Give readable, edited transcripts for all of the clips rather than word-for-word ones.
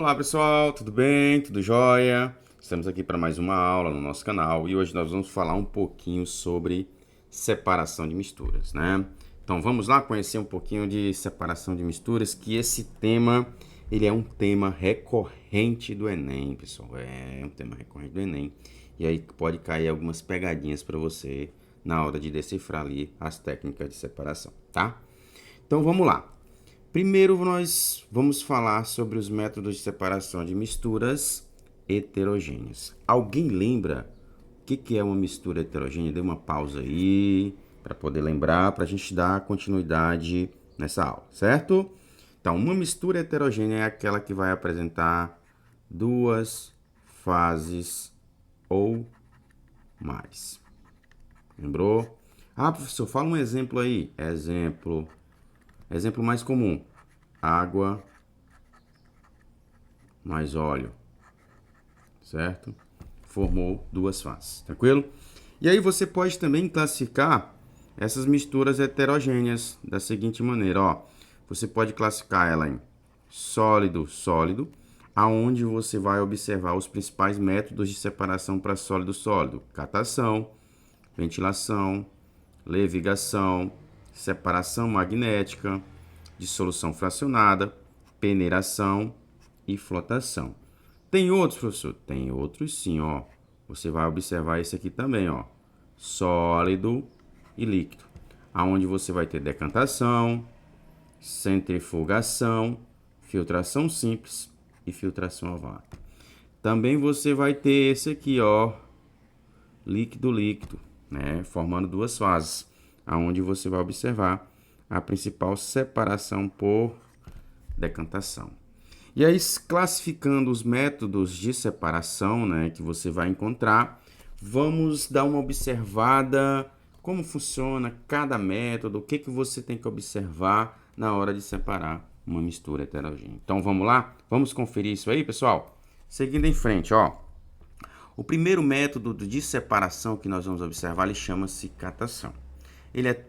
Olá pessoal, tudo bem? Tudo jóia? Estamos aqui para mais uma aula no nosso canal e hoje nós vamos falar um pouquinho sobre separação de misturas, né? Então vamos lá conhecer um pouquinho de separação de misturas, que esse tema, ele é um tema recorrente do Enem, pessoal. É um tema recorrente do Enem. E aí pode cair algumas pegadinhas para você na hora de decifrar ali as técnicas de separação, tá? Então vamos lá. Primeiro, nós vamos falar sobre os métodos de separação de misturas heterogêneas. Alguém lembra o que é uma mistura heterogênea? Dê uma pausa aí para poder lembrar, para a gente dar continuidade nessa aula, certo? Então, uma mistura heterogênea é aquela que vai apresentar duas fases ou mais. Lembrou? Ah, professor, fala um exemplo aí. Exemplo mais comum: água mais óleo, certo? Formou duas fases, tranquilo? E aí você pode também classificar essas misturas heterogêneas da seguinte maneira, ó. Você pode classificar ela em sólido, sólido, aonde você vai observar os principais métodos de separação para sólido, sólido: catação, ventilação, levigação, separação magnética, dissolução fracionada, peneiração e flotação. Tem outros, professor? Tem outros sim, ó. Você vai observar esse aqui também, ó. Sólido e líquido. Aonde você vai ter decantação, centrifugação, filtração simples e filtração a vácuo. Também você vai ter esse aqui, ó, líquido líquido, né, formando duas fases, aonde você vai observar a principal separação por decantação. E aí, classificando os métodos de separação, né, que você vai encontrar, vamos dar uma observada como funciona cada método, o que você tem que observar na hora de separar uma mistura heterogênea. Então vamos lá? Vamos conferir isso aí, pessoal? Seguindo em frente, ó. O primeiro método de separação que nós vamos observar, ele chama-se catação.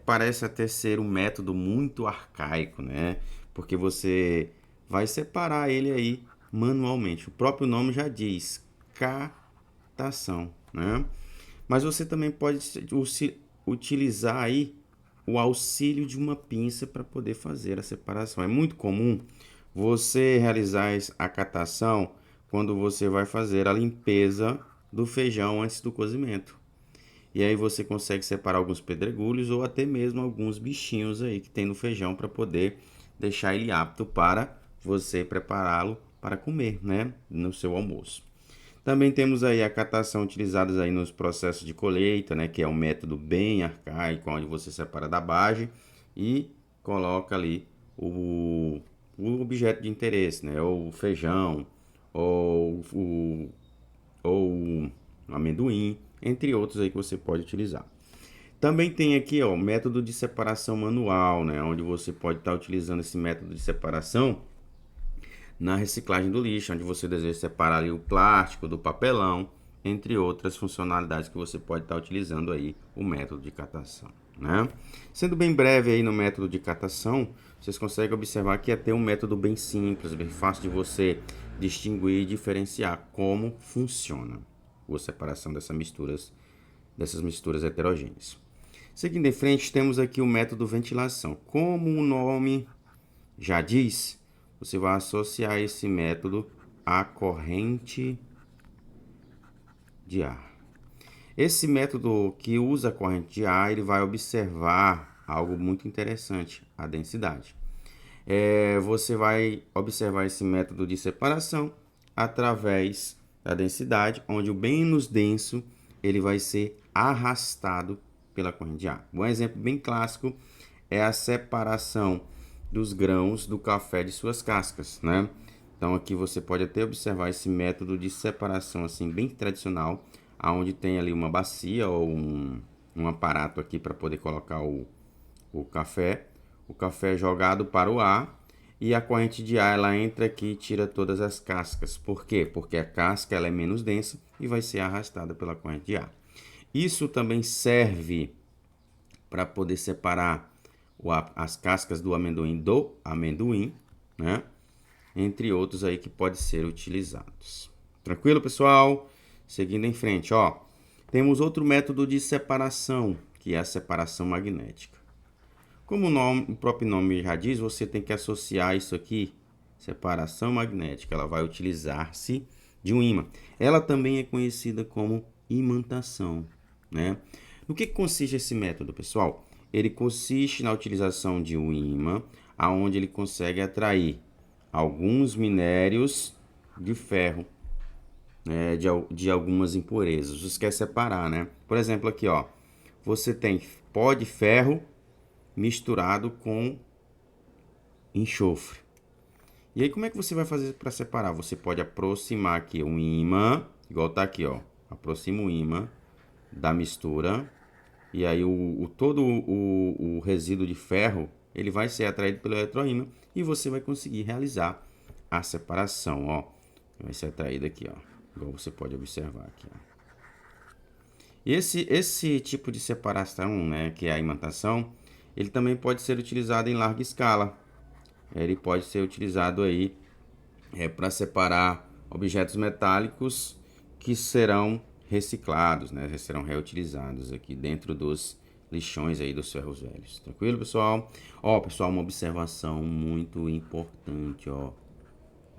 Parece até ser um método muito arcaico, né? Porque você vai separar ele aí manualmente. O próprio nome já diz, catação, né? Mas você também pode utilizar aí o auxílio de uma pinça para poder fazer a separação. É muito comum você realizar a catação quando você vai fazer a limpeza do feijão antes do cozimento. E aí você consegue separar alguns pedregulhos ou até mesmo alguns bichinhos aí que tem no feijão para poder deixar ele apto para você prepará-lo para comer, né, no seu almoço. Também temos aí a catação utilizada aí nos processos de colheita, né, que é um método bem arcaico, onde você separa da base e coloca ali o objeto de interesse, né, ou o feijão, ou o amendoim, entre outros aí que você pode utilizar. Também tem aqui, ó, o método de separação manual, né, onde você pode estar utilizando esse método de separação na reciclagem do lixo, onde você deseja separar ali o plástico do papelão, entre outras funcionalidades que você pode estar utilizando aí o método de catação, né? Sendo bem breve aí no método de catação, vocês conseguem observar que é ter um método bem simples, bem fácil de você distinguir e diferenciar como funciona a separação dessas misturas heterogêneas. Seguindo em frente, temos aqui o método ventilação. Como o nome já diz, você vai associar esse método à corrente de ar. Esse método que usa a corrente de ar, ele vai observar algo muito interessante, a densidade. Você vai observar esse método de separação através da densidade, onde o menos denso ele vai ser arrastado pela corrente de ar. Um exemplo bem clássico é a separação dos grãos do café de suas cascas, né? Então aqui você pode até observar esse método de separação assim bem tradicional, aonde tem ali uma bacia ou um aparato aqui para poder colocar o café é jogado para o ar e a corrente de ar ela entra aqui e tira todas as cascas. Por quê? Porque a casca ela é menos densa e vai ser arrastada pela corrente de ar. Isso também serve para poder separar as cascas do amendoim, né? entre outros aí que podem ser utilizados. Tranquilo, pessoal? Seguindo em frente, ó. Temos outro método de separação, que é a separação magnética. Como o próprio nome já diz, você tem que associar isso aqui, separação magnética. Ela vai utilizar-se de um ímã. Ela também é conhecida como imantação, né? No que consiste esse método, pessoal? Ele consiste na utilização de um ímã, aonde ele consegue atrair alguns minérios de ferro, né, de algumas impurezas. Você quer separar, né? Por exemplo, aqui, ó, você tem pó de ferro misturado com enxofre. E aí, como é que você vai fazer para separar? Você pode aproximar aqui um ímã, igual tá aqui, ó. Aproxima o ímã da mistura. E aí, todo o resíduo de ferro, ele vai ser atraído pelo eletroímã e você vai conseguir realizar a separação, ó. Vai ser atraído aqui, ó. Igual você pode observar aqui, ó. Esse tipo de separação, né, que é a imantação, ele também pode ser utilizado em larga escala. Ele pode ser utilizado aí para separar objetos metálicos que serão reciclados, né, serão reutilizados aqui dentro dos lixões aí dos ferros velhos. Tranquilo, pessoal? Ó, pessoal, uma observação muito importante, ó.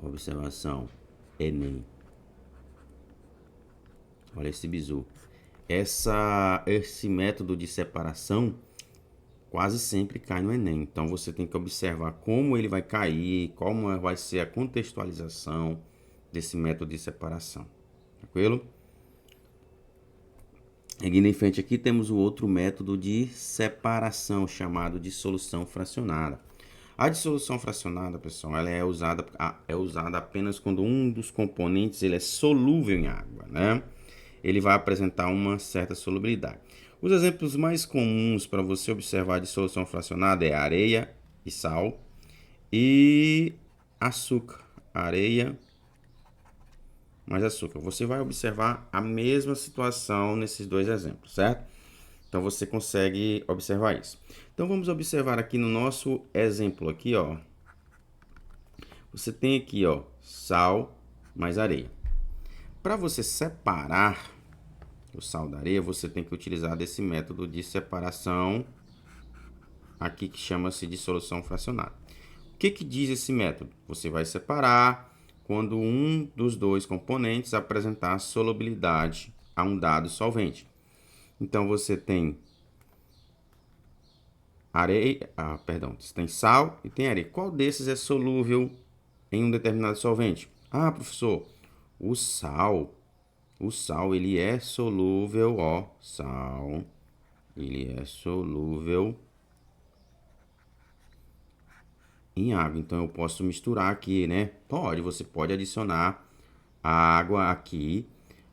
Observação Enem. Olha esse bizu. Esse método de separação quase sempre cai no Enem. Então você tem que observar como ele vai cair, como vai ser a contextualização desse método de separação. Tranquilo? Seguindo em frente aqui, temos o outro método de separação, chamado de solução fracionada. A dissolução fracionada, pessoal, ela é usada apenas quando um dos componentes ele é solúvel em água, né? Ele vai apresentar uma certa solubilidade. Os exemplos mais comuns para você observar de solução fracionada é areia e sal e açúcar. Areia mais açúcar. Você vai observar a mesma situação nesses dois exemplos, certo? Então você consegue observar isso. Então vamos observar aqui no nosso exemplo aqui, ó. Você tem aqui, ó, sal mais areia. Para você separar o sal da areia, você tem que utilizar desse método de separação aqui que chama-se de solução fracionada. O que diz esse método? Você vai separar quando um dos dois componentes apresentar solubilidade a um dado solvente. Então você tem areia, você tem sal e tem areia. Qual desses é solúvel em um determinado solvente? Ah, professor, o sal ele é solúvel, ó, sal, ele é solúvel em água. Então eu posso misturar aqui, né? Você pode adicionar a água aqui,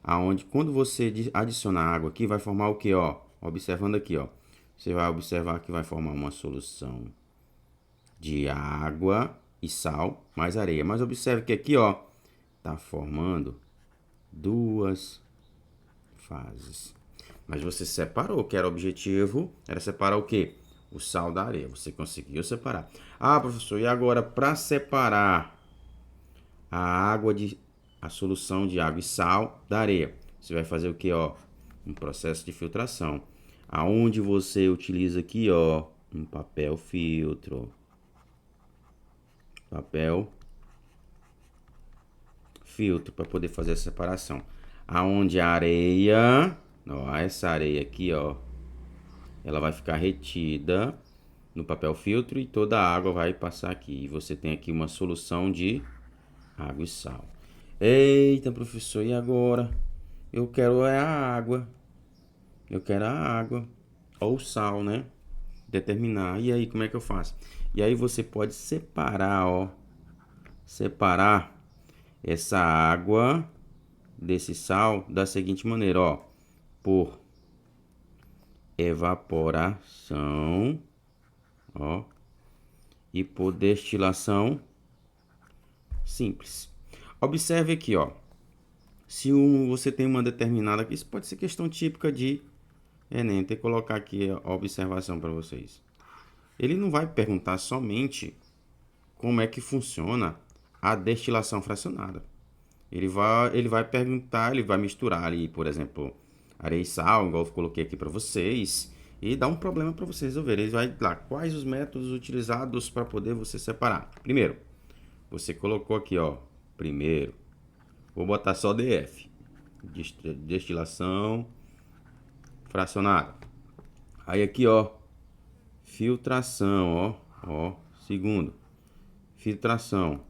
aonde quando você adicionar a água aqui, vai formar o que, ó? Observando aqui, ó. Você vai observar que vai formar uma solução de água e sal mais areia. Mas observe que aqui, ó, tá formando duas fases. Mas você separou, que era o objetivo, era separar o quê? O sal da areia. Você conseguiu separar. Ah, professor, e agora para separar a solução de água e sal da areia? Você vai fazer o quê, ó? Um processo de filtração. Aonde você utiliza aqui, ó, um papel filtro. Papel filtro para poder fazer a separação. Aonde a areia, ó, essa areia aqui, ó, ela vai ficar retida no papel filtro e toda a água vai passar aqui. E você tem aqui uma solução de água e sal. Eita, professor, e agora? Eu quero a água. Eu quero a água ou o sal, né? Determinar. E aí, como é que eu faço? E aí você pode separar, ó. Separar essa água desse sal da seguinte maneira, ó. Por evaporação, ó, e por destilação simples. Observe aqui, ó. Se você tem uma determinada, isso pode ser questão típica de Enem, tem que colocar aqui a observação para vocês. Ele não vai perguntar somente como é que funciona a destilação fracionada. Ele vai perguntar, ele vai misturar ali, por exemplo, areia e sal, igual eu coloquei aqui para vocês, e dá um problema para vocês resolverem. Ele vai lá, quais os métodos utilizados para poder você separar. Primeiro, você colocou aqui, ó, primeiro, vou botar só DF, destilação fracionada. Aí aqui, ó, filtração, ó, segundo, filtração.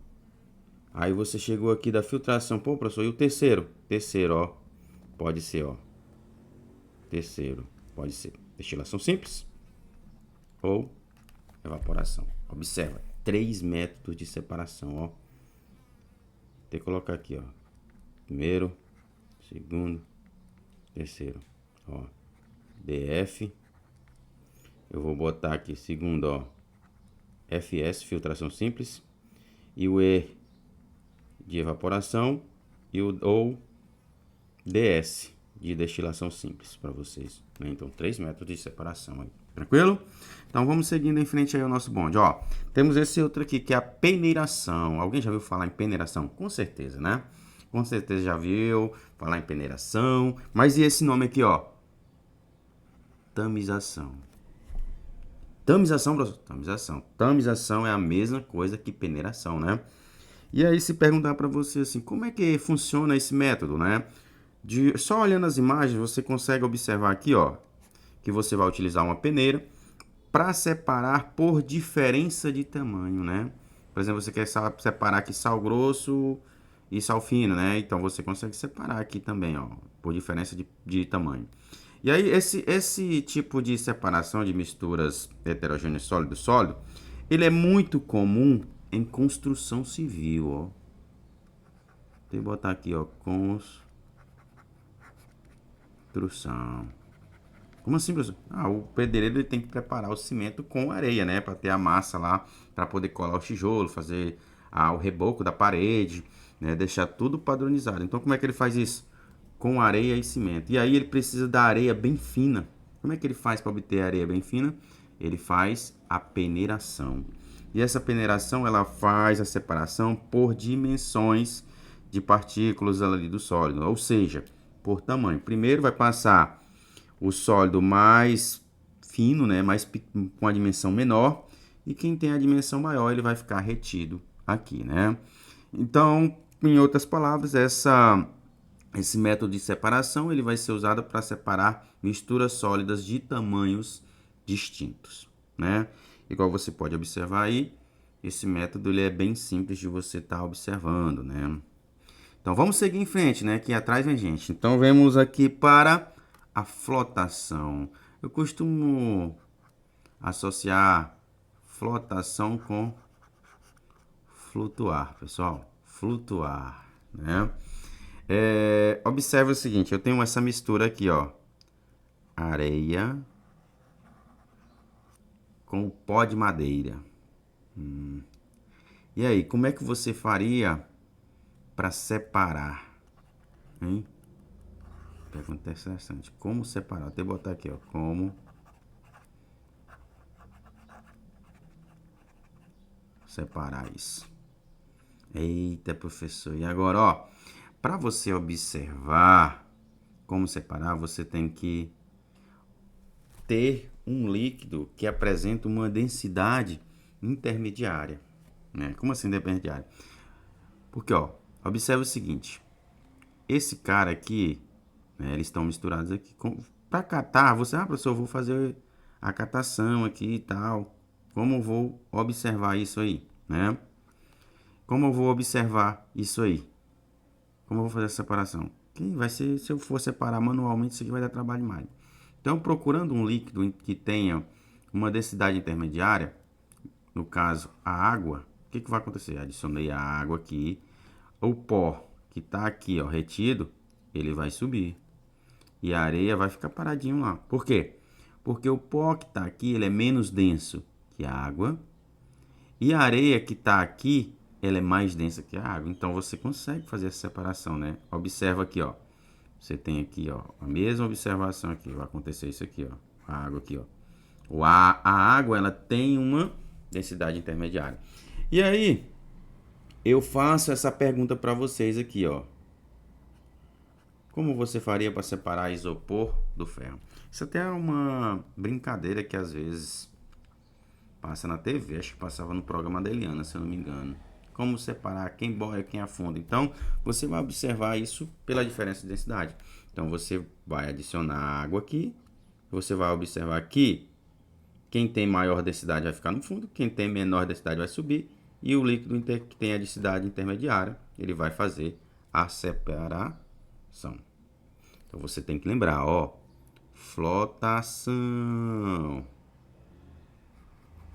Aí você chegou aqui da filtração, pô, professor, e o terceiro? Terceiro, ó, pode ser, ó, terceiro, pode ser destilação simples ou evaporação. Observa, 3 métodos de separação, ó. Tem que colocar aqui, ó, primeiro, segundo, terceiro, ó, DF. Eu vou botar aqui segundo, ó, FS, filtração simples, e o E de evaporação e o ou DS de destilação simples para vocês, né? Então 3 métodos de separação aí, tranquilo? Então vamos seguindo em frente aí ao nosso bonde, ó. Temos esse outro aqui que é a peneiração. Alguém já viu falar em peneiração? Com certeza, né? Com certeza já viu falar em peneiração. Mas e esse nome aqui, ó? Tamização. Tamização, professor? Tamização. Tamização é a mesma coisa que peneiração, né? E aí se perguntar para você assim, como é que funciona esse método, né? Só olhando as imagens, você consegue observar aqui, ó, que você vai utilizar uma peneira para separar por diferença de tamanho, né? Por exemplo, você quer separar aqui sal grosso e sal fino, né? Então você consegue separar aqui também, ó, por diferença de tamanho. E aí esse tipo de separação de misturas heterogêneas sólido-sólido, ele é muito comum em construção civil, ó. Tem que botar aqui, ó, construção. Como assim, professor? O pedreiro ele tem que preparar o cimento com areia, né? Para ter a massa lá, para poder colar o tijolo, fazer o reboco da parede, né? Deixar tudo padronizado. Então, como é que ele faz isso? Com areia e cimento. E aí ele precisa da areia bem fina. Como é que ele faz para obter a areia bem fina? Ele faz a peneiração. E essa peneiração, ela faz a separação por dimensões de partículas ali do sólido, ou seja, por tamanho. Primeiro vai passar o sólido mais fino, né, com a dimensão menor, e quem tem a dimensão maior, ele vai ficar retido aqui, né? Então, em outras palavras, esse método de separação, ele vai ser usado para separar misturas sólidas de tamanhos distintos, né? Igual você pode observar aí, esse método ele é bem simples de você estar observando, né? Então, vamos seguir em frente, né? Aqui atrás vem gente. Então, vemos aqui para a flotação. Eu costumo associar flotação com flutuar, pessoal. Flutuar, né? Observe o seguinte, eu tenho essa mistura aqui, ó. Areia com pó de madeira. E aí, como é que você faria para separar, hein? Pergunta interessante. Como separar? Vou até botar aqui, ó. Como separar isso? Eita, professor. E agora, ó, para você observar como separar, você tem que ter um líquido que apresenta uma densidade intermediária, né? Como assim intermediária? Porque, ó, observe o seguinte. Esse cara aqui, né, eles estão misturados aqui. Para catar, professor, eu vou fazer a catação aqui e tal. Como eu vou observar isso aí, né? Como eu vou observar isso aí? Como eu vou fazer essa separação? Que vai ser, se eu for separar manualmente, isso aqui vai dar trabalho demais. Então, procurando um líquido que tenha uma densidade intermediária, no caso, a água, o que vai acontecer? Adicionei a água aqui, o pó que está aqui, ó, retido, ele vai subir. E a areia vai ficar paradinho lá. Por quê? Porque o pó que está aqui, ele é menos denso que a água. E a areia que está aqui, ela é mais densa que a água. Então, você consegue fazer essa separação, né? Observa aqui, ó. Você tem aqui, ó, a mesma observação aqui. Vai acontecer isso aqui, ó. A água aqui, ó. A água, ela tem uma densidade intermediária. E aí, eu faço essa pergunta para vocês aqui, ó. Como você faria para separar isopor do ferro? Isso até é uma brincadeira que às vezes passa na TV, acho que passava no programa da Eliana, se eu não me engano. Como separar quem borra e quem afunda. Então, você vai observar isso pela diferença de densidade. Então, você vai adicionar água aqui. Você vai observar que quem tem maior densidade vai ficar no fundo, quem tem menor densidade vai subir. E o líquido que tem a densidade intermediária, ele vai fazer a separação. Então, você tem que lembrar, ó, flotação.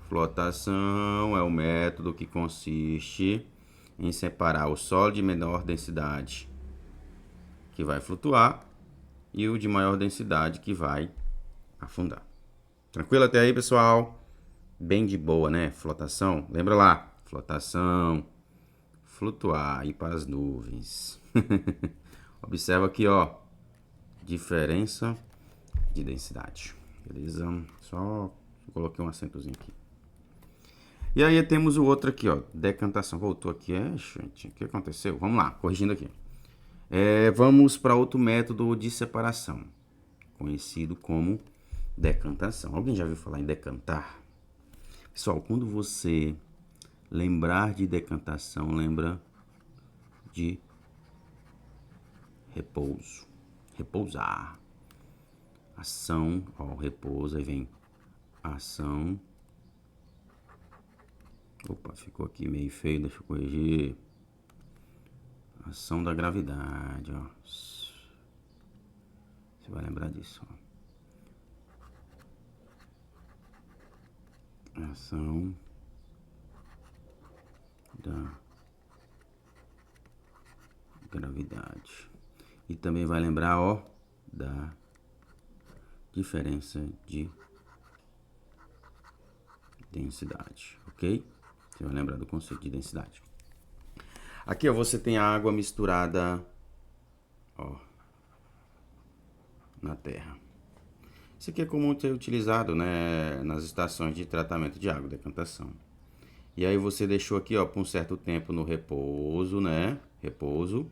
Flotação é o método que consiste em separar o sólido de menor densidade, que vai flutuar, e o de maior densidade, que vai afundar. Tranquilo até aí, pessoal? Bem de boa, né? Flotação. Lembra lá? Flotação, flutuar, ir para as nuvens. Observa aqui, ó, diferença de densidade. Beleza? Só coloquei um acentozinho aqui. E aí temos o outro aqui, ó, decantação. Voltou aqui, gente, o que aconteceu? Vamos lá, corrigindo aqui. Vamos para outro método de separação, conhecido como decantação. Alguém já ouviu falar em decantar? Pessoal, quando você lembrar de decantação, lembra de repouso, repousar. Ação, ó, repouso, aí vem ação. Opa, ficou aqui meio feio, deixa eu corrigir. Ação da gravidade, ó. Você vai lembrar disso, ó. Ação da gravidade. E também vai lembrar, ó, da diferença de densidade, ok? Você vai lembrar do conceito de densidade. Aqui, ó, você tem a água misturada, ó, na terra. Isso aqui é comum ser utilizado, né, nas estações de tratamento de água, decantação. E aí você deixou aqui, ó, por um certo tempo no repouso, né? Repouso.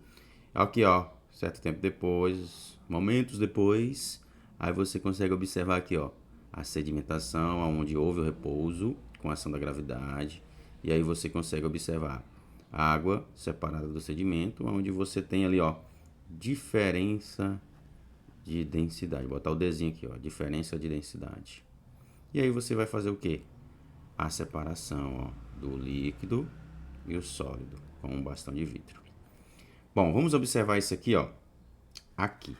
Aqui, ó, certo tempo depois, momentos depois, aí você consegue observar aqui, ó, a sedimentação, onde houve o repouso com a ação da gravidade. E aí você consegue observar a água separada do sedimento, onde você tem ali, ó, diferença de densidade. Vou botar o desenho aqui, ó, diferença de densidade. E aí você vai fazer o quê? A separação, ó, do líquido e o sólido com um bastão de vidro. Bom, vamos observar isso aqui, ó. Aqui.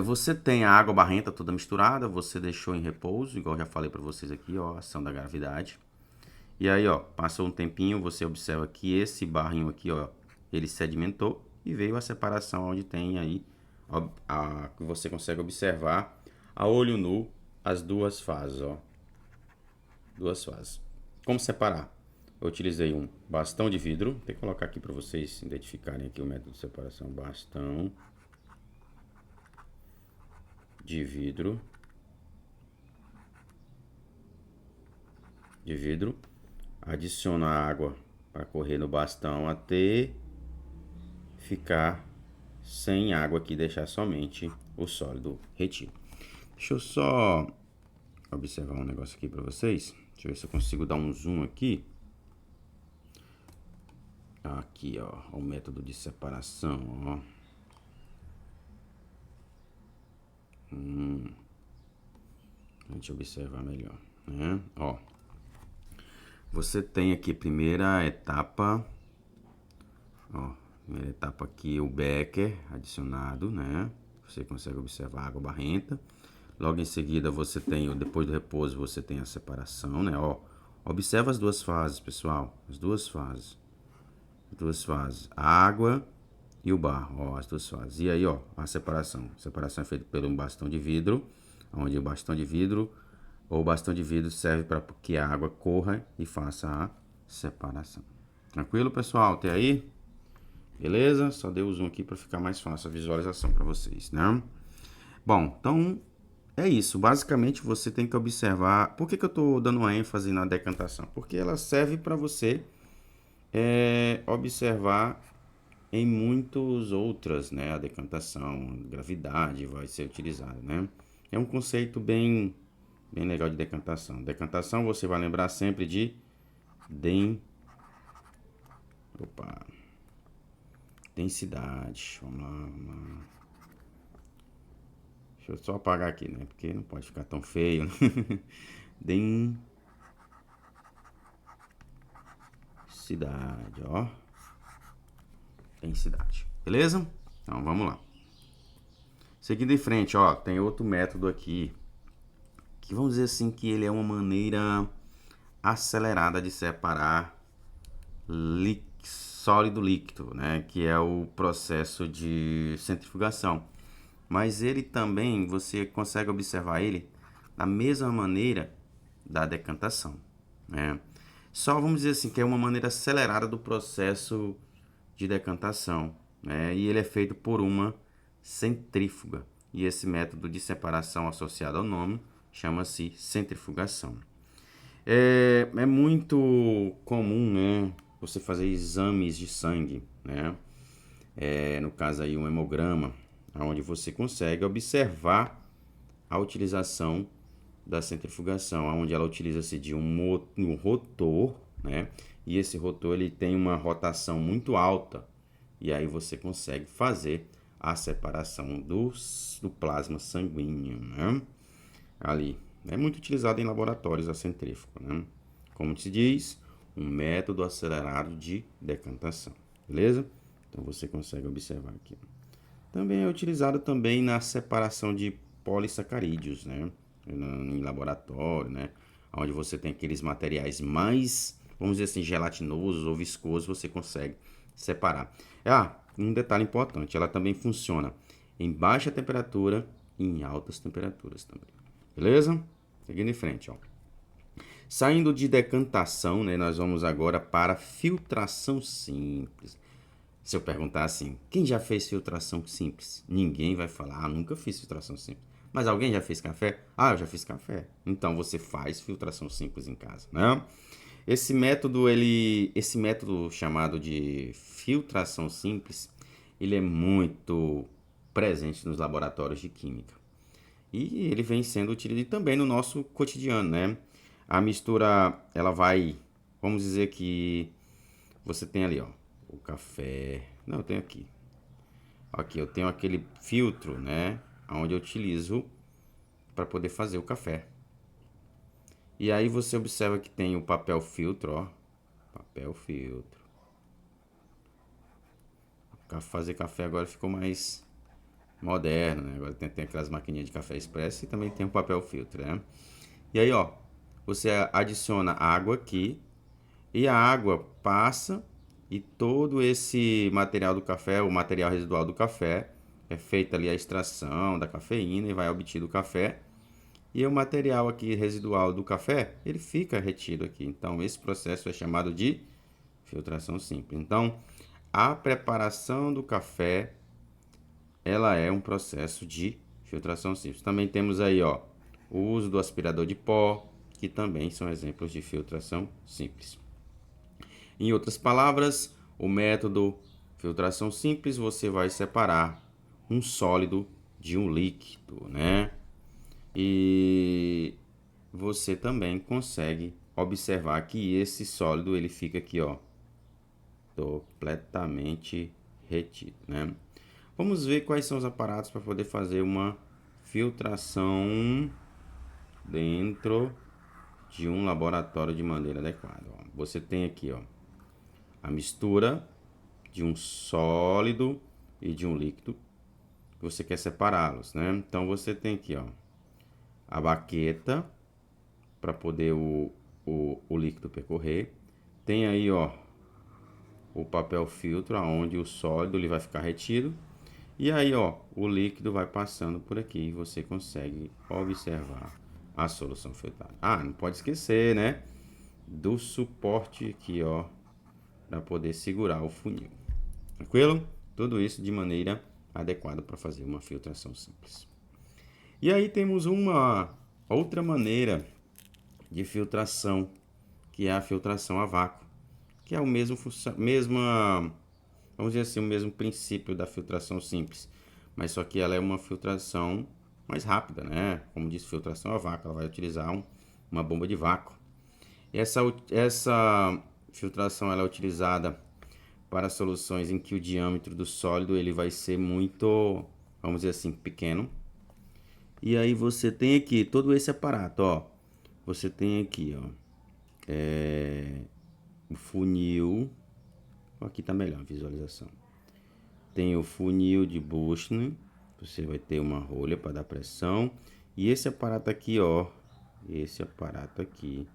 Você tem a água barrenta toda misturada, você deixou em repouso, igual já falei para vocês aqui, ó, ação da gravidade. E aí, ó, passou um tempinho, você observa que esse barrinho aqui, ó, ele sedimentou e veio a separação onde tem aí, ó, que você consegue observar a olho nu as duas fases, ó. Duas fases. Como separar? Eu utilizei um bastão de vidro. Tem que colocar aqui para vocês identificarem aqui o método de separação. Bastão de vidro. Adiciono a água para correr no bastão até ficar sem água aqui, deixar somente o sólido retido. Deixa eu só observar um negócio aqui para vocês. Deixa eu ver se eu consigo dar um zoom aqui. Aqui, ó, o método de separação, ó. A gente observar melhor, né? Ó, você tem aqui primeira etapa, ó, primeira etapa aqui o becker adicionado, né? Você consegue observar a água barrenta. Logo em seguida você tem, depois do repouso, você tem a separação, né? Ó, observa as duas fases, pessoal, as duas fases, a água e o barro, ó, as duas fases. E aí, ó, a separação é feita pelo bastão de vidro, onde o bastão de vidro serve para que a água corra e faça a separação. Tranquilo, pessoal? Até aí? Beleza? Só dei o zoom aqui para ficar mais fácil a visualização para vocês, né? Bom, então é isso. Basicamente você tem que observar. Por que eu estou dando uma ênfase na decantação? Porque ela serve para você é observar em muitas outras, né? A decantação, gravidade vai ser utilizado, né? É um conceito bem legal de decantação. Decantação você vai lembrar sempre de den, opa, densidade. Vamos lá, vamos lá. Deixa eu só apagar aqui, né? Porque não pode ficar tão feio. Densidade, ó. Densidade. Beleza? Então vamos lá. Seguindo em frente, ó, tem outro método aqui que vamos dizer assim que ele é uma maneira acelerada de separar sólido líquido, né? Que é o processo de centrifugação. Mas ele também, você consegue observar ele da mesma maneira da decantação, né? Só vamos dizer assim que é uma maneira acelerada do processo de decantação, né? E ele é feito por uma centrífuga. E esse método de separação associado ao nome chama-se centrifugação. É muito comum, né, você fazer exames de sangue, né? No caso aí um hemograma, onde você consegue observar a utilização da centrifugação, onde ela utiliza-se de um rotor, né? E esse rotor ele tem uma rotação muito alta, e aí você consegue fazer a separação do plasma sanguíneo, né? Ali. É muito utilizado em laboratórios a centrífuga, né? Como se diz, um método acelerado de decantação, beleza? Então você consegue observar aqui. Também é utilizado também na separação de polissacarídeos, né? Em laboratório, né? Onde você tem aqueles materiais mais, vamos dizer assim, gelatinosos ou viscosos, você consegue separar. Um detalhe importante, ela também funciona em baixa temperatura e em altas temperaturas também. Beleza? Seguindo em frente, ó. Saindo de decantação, né, nós vamos agora para filtração simples. Se eu perguntar assim, quem já fez filtração simples? Ninguém vai falar, nunca fiz filtração simples. Mas alguém já fez café? Eu já fiz café. Então você faz filtração simples em casa, né? Esse método chamado de filtração simples, ele é muito presente nos laboratórios de química. E ele vem sendo utilizado também no nosso cotidiano, né? A mistura, ela vai, vamos dizer que você tem ali, ó, o café. Não, eu tenho aqui. Aqui eu tenho aquele filtro, né? Onde eu utilizo para poder fazer o café. E aí você observa que tem o papel filtro, ó. Papel filtro. Fazer café agora ficou mais moderno, né? Agora tem aquelas maquininhas de café expresso e também tem o papel filtro, né? E aí, ó, você adiciona água aqui e a água passa e todo esse material do café, o material residual do café, é feita ali a extração da cafeína e vai obtido o café. E o material aqui residual do café, ele fica retido aqui. Então, esse processo é chamado de filtração simples. Então, a preparação do café, ela é um processo de filtração simples. Também temos aí, ó, o uso do aspirador de pó, que também são exemplos de filtração simples. Em outras palavras, o método filtração simples, você vai separar um sólido de um líquido, né? E você também consegue observar que esse sólido ele fica aqui, ó, completamente retido, né? Vamos ver quais são os aparatos para poder fazer uma filtração dentro de um laboratório de maneira adequada. Ó, você tem aqui, ó, a mistura de um sólido e de um líquido. Você quer separá-los, né? Então você tem aqui, ó, a baqueta para poder o líquido percorrer. Tem aí, ó, o papel filtro, onde o sólido ele vai ficar retido. E aí, ó, o líquido vai passando por aqui e você consegue observar a solução filtrada. Não pode esquecer, né, do suporte aqui, ó, para poder segurar o funil. Tranquilo? Tudo isso de maneira adequada para fazer uma filtração simples. E aí temos uma outra maneira de filtração, que é a filtração a vácuo. que é o mesmo, vamos dizer assim, o mesmo princípio da filtração simples, mas só que ela é uma filtração mais rápida, né? Como disse, filtração a vácuo, ela vai utilizar uma bomba de vácuo. Essa filtração ela é utilizada para soluções em que o diâmetro do sólido ele vai ser muito, vamos dizer assim, pequeno. E aí você tem aqui todo esse aparato, ó. Você tem aqui, ó, o funil. Aqui tá melhor a visualização. Tem o funil de Bushnell. Você vai ter uma rolha para dar pressão. E esse aparato aqui, ó, esse aparato aqui,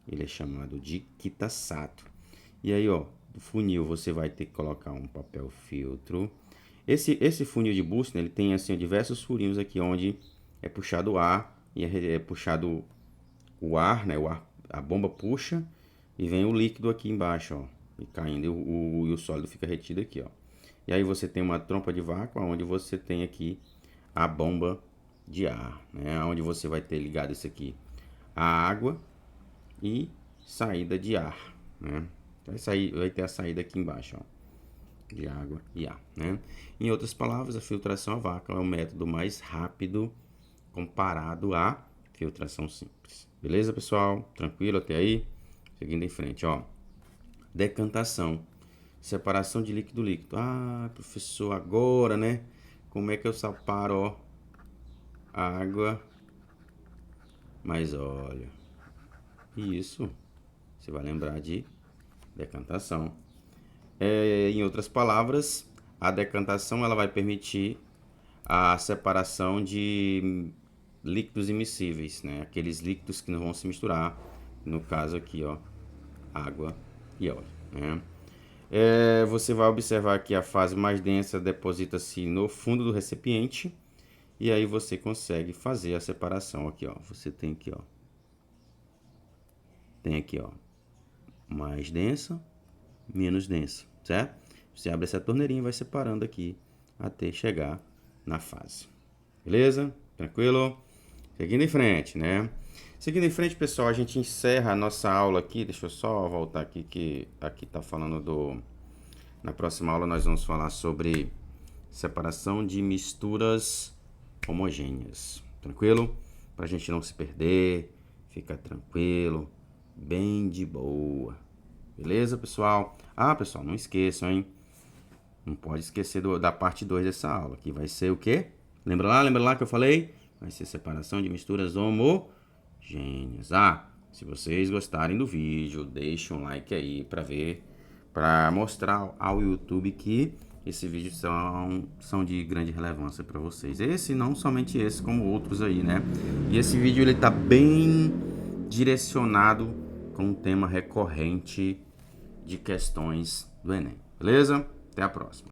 ele é chamado de Kitasato. E aí, ó, do funil você vai ter que colocar um papel filtro. Esse funil de Bushnell, ele tem assim diversos furinhos aqui onde é puxado o ar e é puxado o ar, né? A bomba puxa e vem o líquido aqui embaixo, ó, e caindo e o sólido fica retido aqui, ó. E aí você tem uma trompa de vácuo onde você tem aqui a bomba de ar, né? Onde você vai ter ligado isso aqui a água e saída de ar, né? Vai ter a saída aqui embaixo, ó, de água e ar, né? Em outras palavras, a filtração a vácuo é o método mais rápido comparado à filtração simples. Beleza, pessoal? Tranquilo até aí? Seguindo em frente, ó. Decantação. Separação de líquido-líquido. Ah, professor, agora, né? Como é que eu separo, ó, água mais óleo? Isso. Você vai lembrar de decantação. Em outras palavras, a decantação ela vai permitir a separação de líquidos immiscíveis, né? Aqueles líquidos que não vão se misturar. No caso aqui, ó, água e óleo, né? Você vai observar que a fase mais densa deposita-se no fundo do recipiente e aí você consegue fazer a separação aqui, ó. Você tem aqui, ó, mais densa, menos densa, certo? Você abre essa torneirinha e vai separando aqui até chegar na fase. Beleza? Tranquilo? Seguindo em frente, né? Seguindo em frente, pessoal, a gente encerra a nossa aula aqui. Deixa eu só voltar aqui, que aqui tá falando na próxima aula nós vamos falar sobre separação de misturas homogêneas. Tranquilo? Pra gente não se perder, fica tranquilo, bem de boa. Beleza, pessoal? Ah, pessoal, não esqueçam, hein? Não pode esquecer da parte 2 dessa aula, que vai ser o quê? Lembra lá que eu falei? Vai ser separação de misturas homogêneas. Ah, se vocês gostarem do vídeo, deixem um like aí para mostrar ao YouTube que esses vídeos são de grande relevância para vocês. Esse, não somente esse, como outros aí, né? E esse vídeo ele tá bem direcionado com um tema recorrente de questões do Enem. Beleza? Até a próxima.